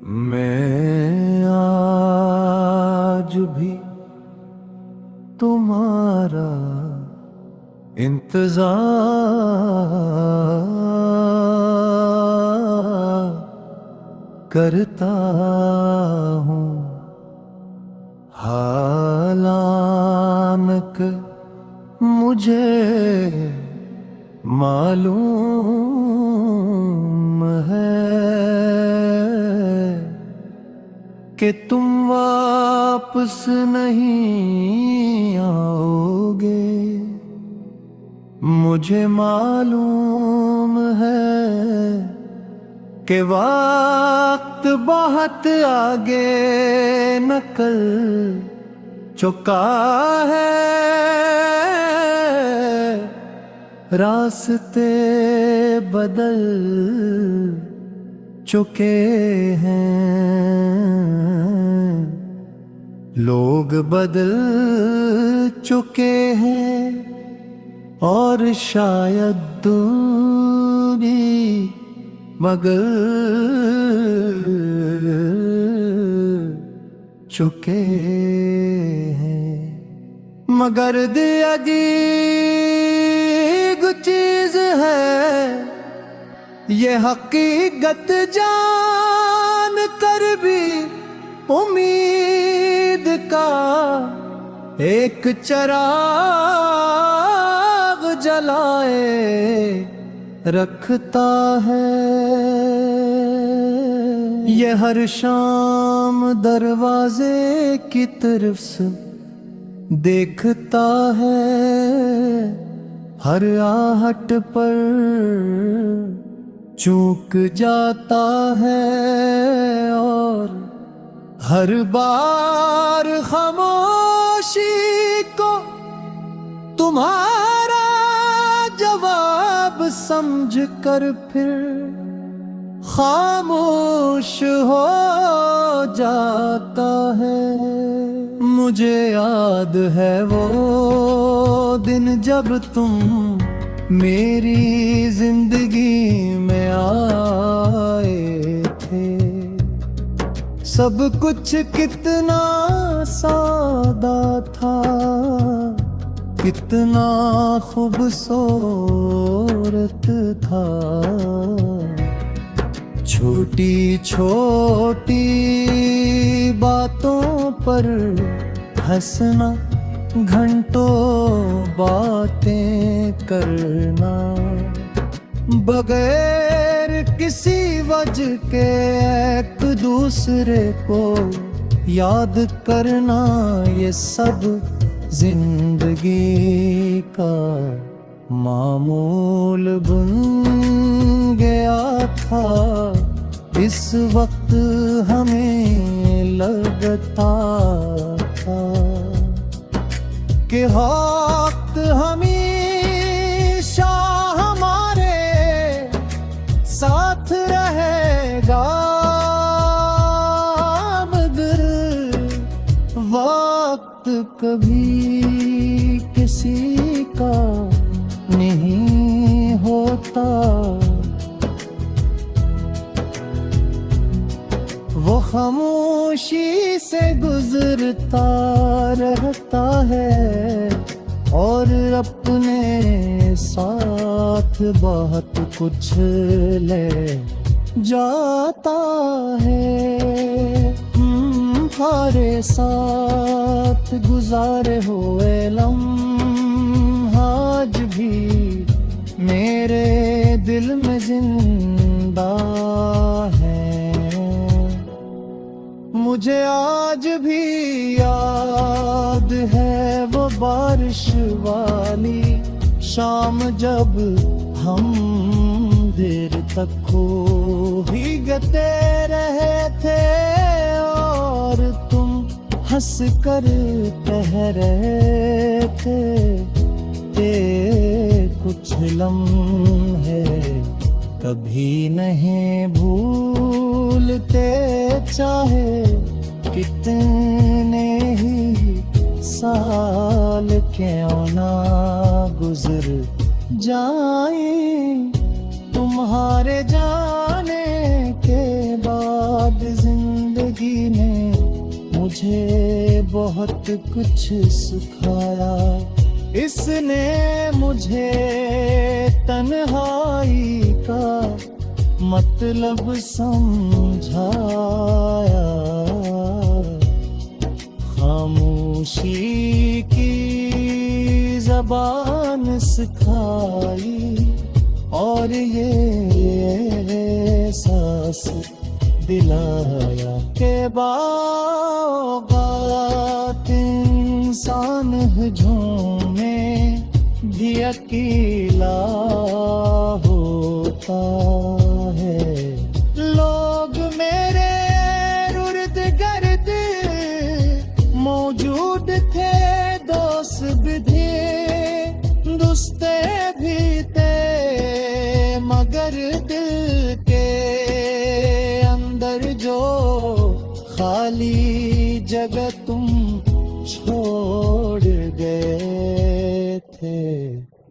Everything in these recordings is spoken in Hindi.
मैं आज भी तुम्हारा इंतजार करता हूँ। हालांकि मुझे मालूम है कि तुम वापस नहीं आओगे। मुझे मालूम है कि वक्त बहुत आगे निकल चुका है। रास्ते बदल चुके हैं, लोग बदल चुके हैं और शायद तुम भी बदल चुके हैं। मगर अजीब चीज है ये हकीकत जान कर भी उम्मीद का एक चिराग जलाए रखता है। ये हर शाम दरवाजे की तरफ से देखता है, हर आहट पर चूक जाता है और हर बार खामोशी को तुम्हारा जवाब समझ कर फिर खामोश हो जाता है। मुझे याद है वो दिन जब तुम मेरी जिंदगी में आए थे। सब कुछ कितना सादा था, कितना खूबसूरत था। छोटी छोटी बातों पर हंसना, घंटों बातें करना, बगैर किसी वजह के एक दूसरे को याद करना, ये सब जिंदगी का मामूल बन गया था। इस वक्त हमें लगता था कि वक्त हमेशा हमारे साथ रहेगा, मगर वक्त कभी किसी का नहीं होता। वो खामोशी से गुजरता रहता है और अपने साथ बहुत कुछ ले जाता है। हमारे साथ गुजारे हुए लम्हा आज भी मेरे दिल में जिंदा है। मुझे आज भी याद है वो बारिश वाली शाम जब हम देर तक खो भीगते रहे थे और तुम हंस कर कह रहे थे कुछ लम्हे कभी नहीं भूलते, चाहे कितने ही साल क्यों ना गुजर जाए। तुम्हारे जाने के बाद जिंदगी बहुत कुछ सिखाया, इसने मुझे तन्हाई का मतलब समझाया। खामोशी की ज़बान सिखाई और ये एहसास दिलाया के बाग़ात इंसान झूमे भी अकेला होता है। लोग मेरे इर्द गिर्द मौजूद थे, दोस्त भी थे, दुस्ते भी थे, मगर दिल के अंदर जो खाली जगह तुम छोड़ गए थे,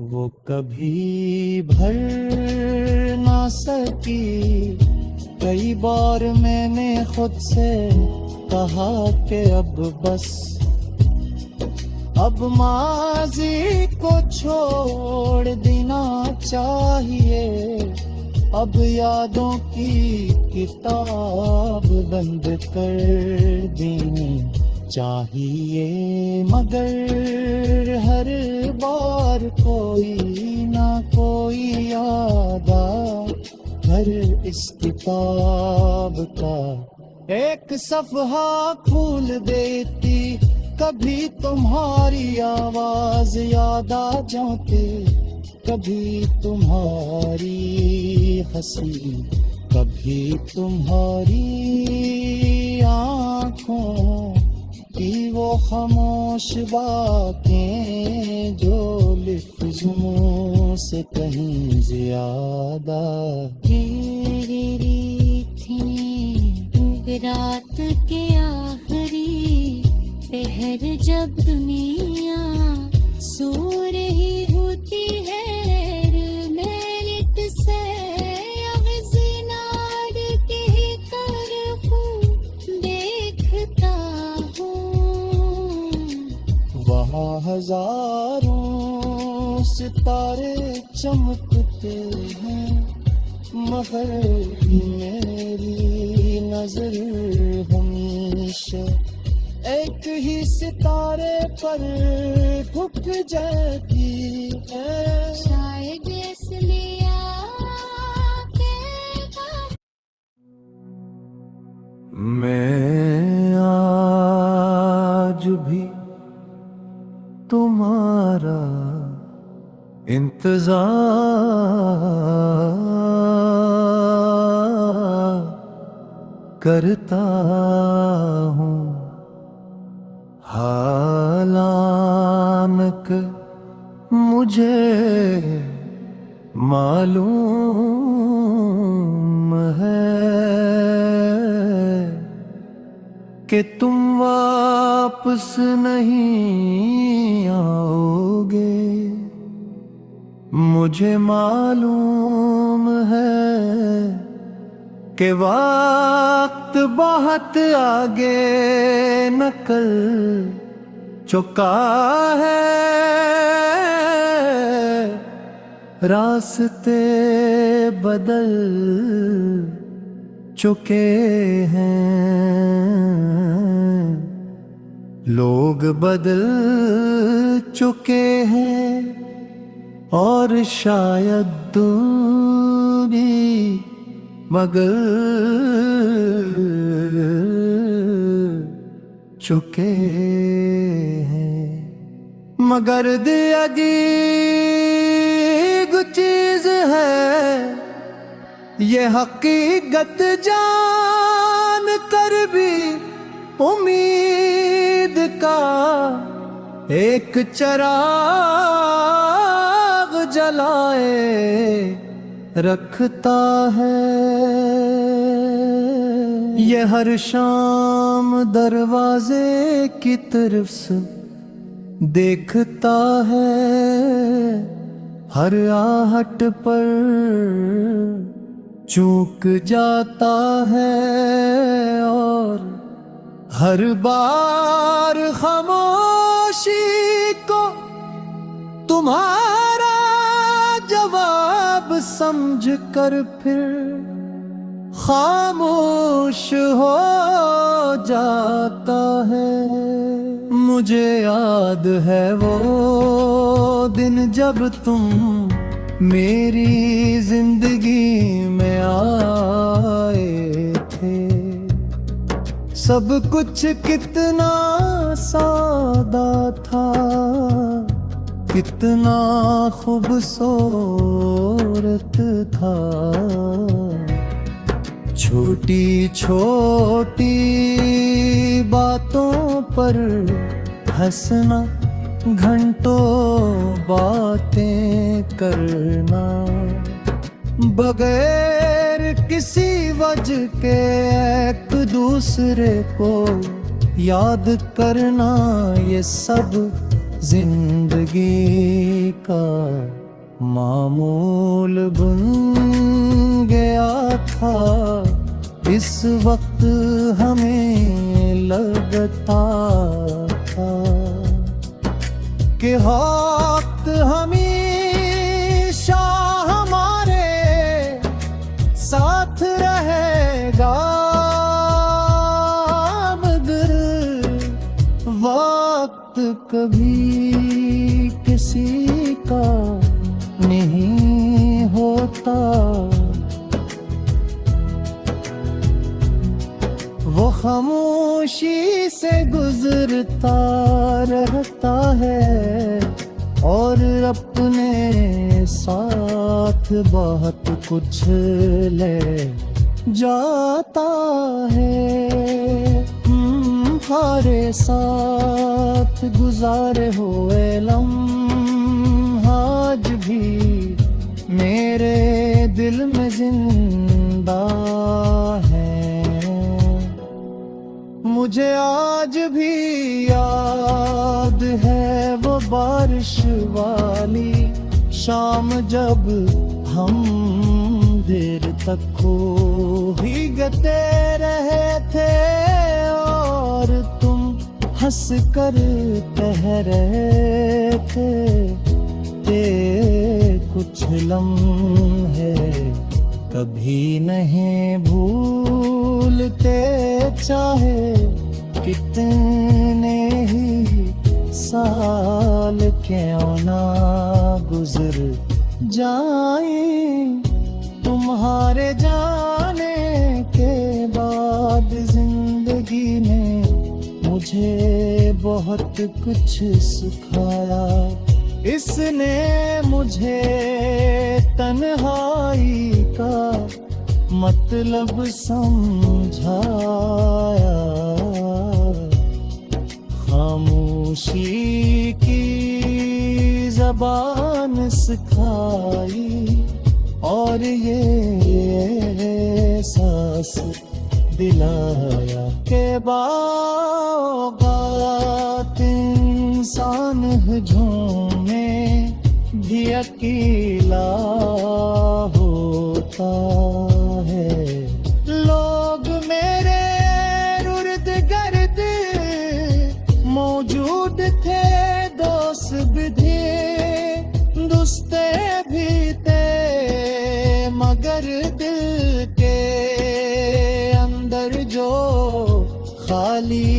वो कभी भर ना सकी। कई बार मैंने खुद से कहा कि अब बस, अब माजी को छोड़ देना चाहिए, अब यादों की किताब बंद कर देनी चाहिए। मगर हर बार कोई ना कोई याद हर इस किताब का एक सफ़हा खोल देती। कभी तुम्हारी आवाज याद आ जाती, कभी तुम्हारी हंसी, कभी तुम्हारी आँखों की वो खामोश बातें जो लफ्ज़ों से कहीं ज़्यादा गहरी थी। रात के आखिरी पहर जब दुनिया सो रही होती है, मिनट से अगज़नार के तरफ देखता हूँ। वहाँ हजारों सितारे चमकते हैं, मगर मेरी नजर हमेशा एक ही सितारे पर रुक जाती है। शायद इसलिए आके मैं आज भी तुम्हारा इंतजार करता हूँ। हालांकि मुझे मालूम है कि तुम वापस नहीं आओगे। मुझे मालूम है कि वक्त बहुत आगे निकल चुका है, रास्ते बदल चुके हैं, लोग बदल चुके हैं और शायद दूरी मगर चुके हैं। मगर अजीब चीज है ये हकीकत जान कर भी उम्मीद का एक चिराग जलाए रखता है। ये हर शाम दरवाजे की तरफ से देखता है, हर आहट पर चूक जाता है और हर बार खामोशी को तुम्हारा जवाब समझ कर फिर खामोश हो जाता है। मुझे याद है वो दिन जब तुम मेरी जिंदगी में आए थे। सब कुछ कितना सादा था, कितना खूबसूरत था। छोटी छोटी बातों पर हंसना, घंटों बातें करना, बगैर किसी वजह के एक दूसरे को याद करना, ये सब जिंदगी का मामूल बन गया था। इस वक्त हमें लगता था कि वक्त हमेशा हमारे साथ रहेगा, मगर वक्त कभी किसी का नहीं होता। वो खामोशी से गुजरता रहता है और अपने साथ बहुत कुछ ले जाता है। हमारे साथ गुजारे हुए लम्हा आज भी मेरे दिल में जिंदा है। मुझे आज भी याद है वो बारिश वाली शाम जब हम देर तक खो ही गते रहे थे और तुम हंस कर कह रहे थे ते कुछ लम्हे कभी नहीं भूलते, चाहे कितने ही साल क्यों ना गुजर जाए। तुम्हारे जाने के बाद जिंदगी ने मुझे बहुत कुछ सिखाया। इसने मुझे तन्हाई का मतलब समझाया, खामोशी की जबान सिखाई और ये एहसास दिलाया के बागात इंसान झूमे भी अकेला होता है। लोग मेरे इर्द गिर्द मौजूद थे, दोस्त भी थे, दोस्ते भी थे, मगर दिल के अंदर जो खाली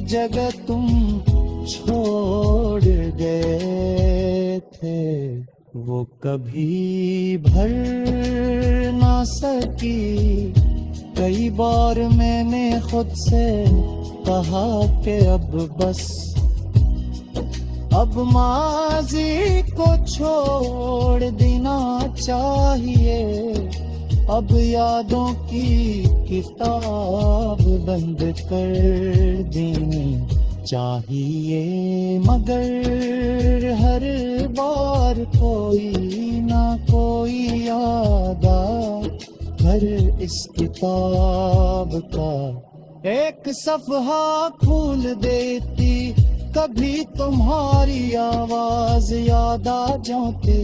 जगह तुम छोड़ गए थे वो कभी भर ना सकी। कई बार मैंने खुद से कहा कि अब बस, अब माजी को छोड़ देना चाहिए, अब यादों की किताब बंद कर देनी चाहिए। मगर हर बार कोई ना कोई याद हर इस किताब का एक सफ़हा खोल देती। कभी तुम्हारी आवाज याद आ जाते,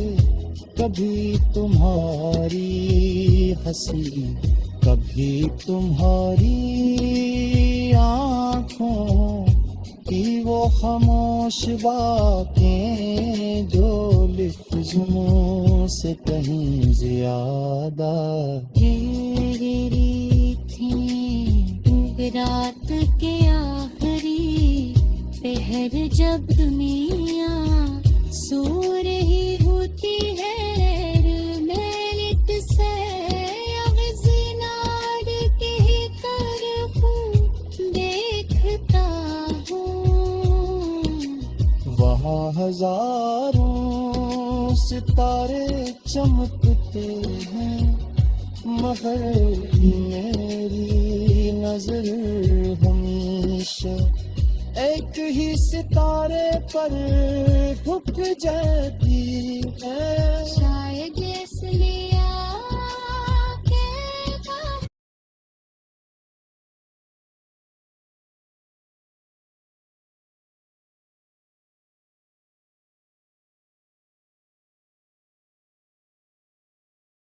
कभी तुम्हारी हंसी, कभी तुम्हारी आँख लिखूं कि वो खामोश बातें जो लफ्ज़ों से कहीं ज्यादा तेरी थी रात के आखिरी पहर जब दुनिया सो रही होती है मैलिट से अगज़नार के ही तरफ देखता हूँ वहाँ हजारों सितारे चमकते हैं मगर मेरी नजर हमेशा एक ही सितारे पर रुक जाती है शायद इसलिए